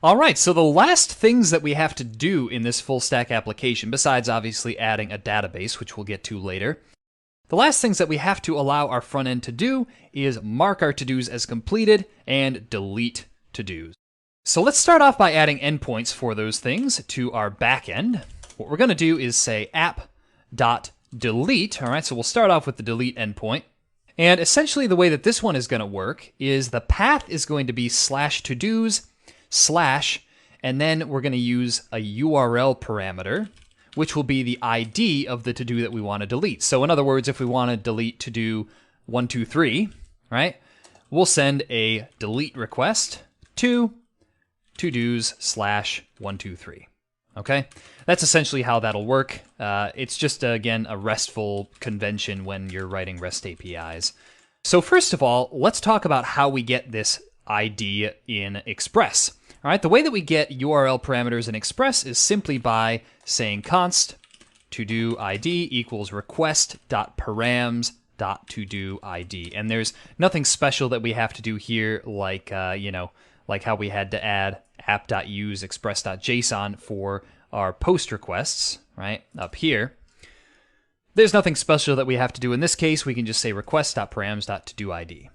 All right, so the last things that we have to do in this full stack application, besides obviously adding a database, which we'll get to later, the last things that we have to allow our front end to do is mark our to-dos as completed and delete to-dos. So let's start off by adding endpoints for those things to our back end. What we're going to do is say app.delete. All right, so we'll start off with the delete endpoint. And essentially the way that this one is going to work is the path is going to be /todos/ and then we're going to use a URL parameter, which will be the ID of the to-do that we want to delete. So in other words, if we want to delete to-do 123, right, we'll send a delete request to todos/123. Okay, that's essentially how that'll work. It's just, again, a RESTful convention when you're writing REST APIs. So first of all, let's talk about how we get this ID in Express. All right, the way that we get URL parameters in Express is simply by saying const to-do ID equals request.params.todoID. And there's nothing special that we have to do here, like, like how we had to add app.use express.json for our post requests, right, up here. There's nothing special that we have to do in this case. We can just say request.params.todoID.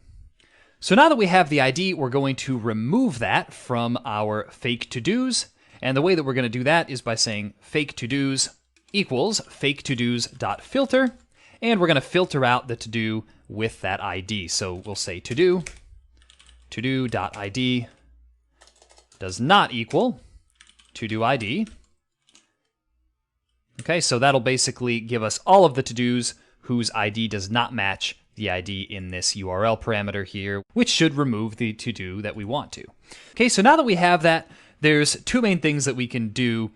So now that we have the ID, we're going to remove that from our fake to-dos. And the way that we're going to do that is by saying fake to-dos equals fake to-dos.filter. And we're going to filter out the to-do with that ID. So we'll say to-do.id does not equal to-do ID. Okay, so that'll basically give us all of the to-dos whose ID does not match the ID in this URL parameter here, which should remove the to-do that we want to. Okay, so now that we have that, there's two main things that we can do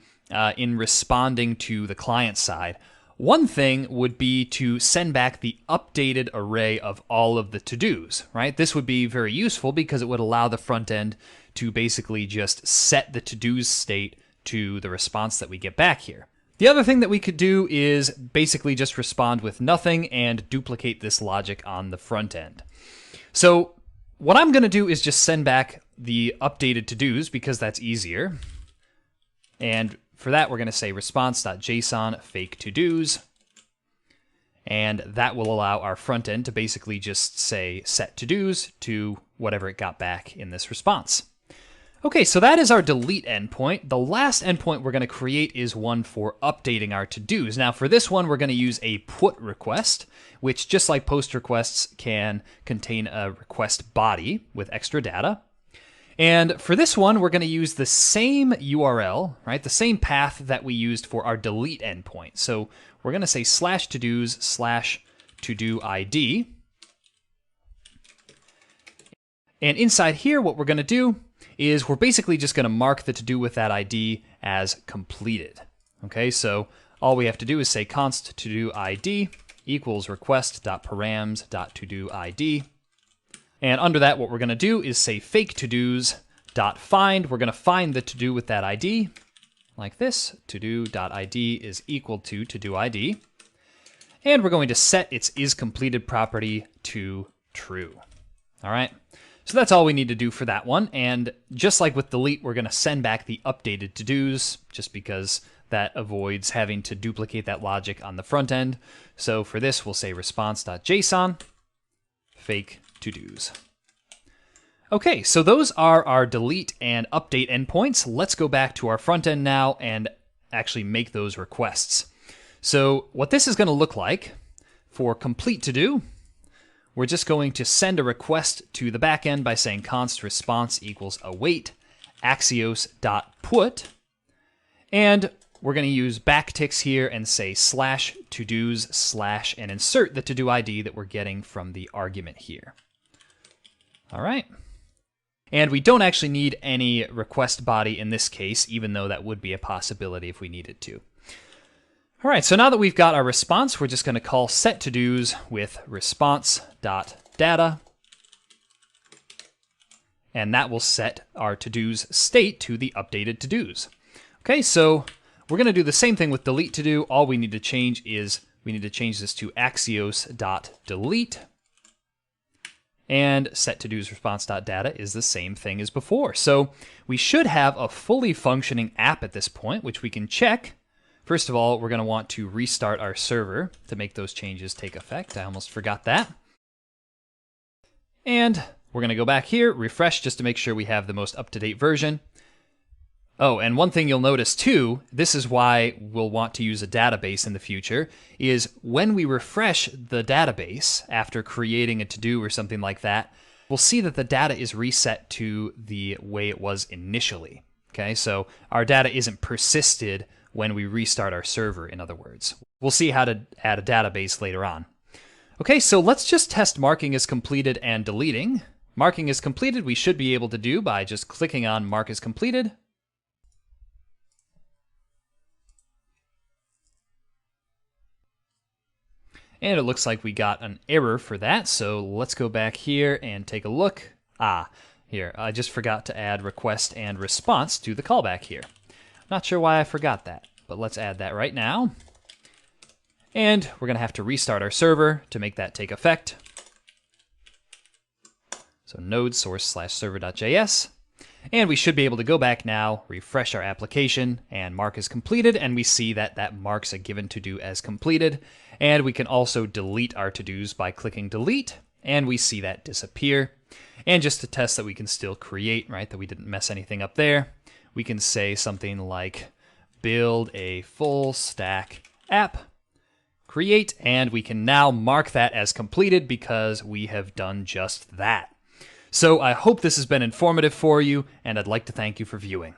in responding to the client side. One thing would be to send back the updated array of all of the to-dos, right? This would be very useful because it would allow the front end to basically just set the to-dos state to the response that we get back here. The other thing that we could do is basically just respond with nothing and duplicate this logic on the front end. So what I'm going to do is just send back the updated to-dos because that's easier. And for that, we're going to say response.json fake to-dos. And that will allow our front end to basically just say set to-dos to whatever it got back in this response. Okay, so that is our delete endpoint. The last endpoint we're going to create is one for updating our to-dos. Now for this one, we're going to use a put request, which just like post requests can contain a request body with extra data. And for this one, we're going to use the same URL, right? The same path that we used for our delete endpoint. So we're going to say /todos/todoID. And inside here, what we're going to do is we're basically just going to mark the to-do with that ID as completed. Okay, so all we have to do is say const to-do ID equals request.params.todoID. And under that, what we're going to do is say fake to-dos.find. We're going to find the to-do with that ID, like this. To-do.id is equal to to-do-ID. And we're going to set its isCompleted property to true. All right. So that's all we need to do for that one. And just like with delete, we're going to send back the updated to-dos just because that avoids having to duplicate that logic on the front end. So for this, we'll say response.json fake to-dos. Okay, so those are our delete and update endpoints. Let's go back to our front end now and actually make those requests. So what this is going to look like for complete to-do, we're just going to send a request to the backend by saying const response equals await axios.put. And we're going to use backticks here and say /todos/ and insert the to-do ID that we're getting from the argument here. All right. And we don't actually need any request body in this case, even though that would be a possibility if we needed to. All right, so now that we've got our response, we're just going to call set to-dos with response.data. And that will set our to-dos state to the updated to-dos. Okay, so we're going to do the same thing with delete to-do. All we need to change is we need to change this to axios.delete. And set to-dos response.data is the same thing as before. So we should have a fully functioning app at this point, which we can check. First of all, we're going to want to restart our server to make those changes take effect. I almost forgot that. And we're going to go back here, refresh just to make sure we have the most up-to-date version. Oh, and one thing you'll notice too, this is why we'll want to use a database in the future, is when we refresh the database after creating a to-do or something like that, we'll see that the data is reset to the way it was initially. Okay, so our data isn't persisted when we restart our server, in other words. We'll see how to add a database later on. Okay, so let's just test marking as completed and deleting. Marking as completed we should be able to do by just clicking on Mark as completed. And it looks like we got an error for that, so let's go back here and take a look. Here, I just forgot to add request and response to the callback here. Not sure why I forgot that, but let's add that right now. And we're going to have to restart our server to make that take effect. So node source/server.js. And we should be able to go back now, refresh our application, and mark as completed, and we see that that marks a given to-do as completed. And we can also delete our to-dos by clicking delete, and we see that disappear. And just to test that we can still create, right, that we didn't mess anything up there, we can say something like build a full stack app, create, and we can now mark that as completed because we have done just that. So I hope this has been informative for you, and I'd like to thank you for viewing.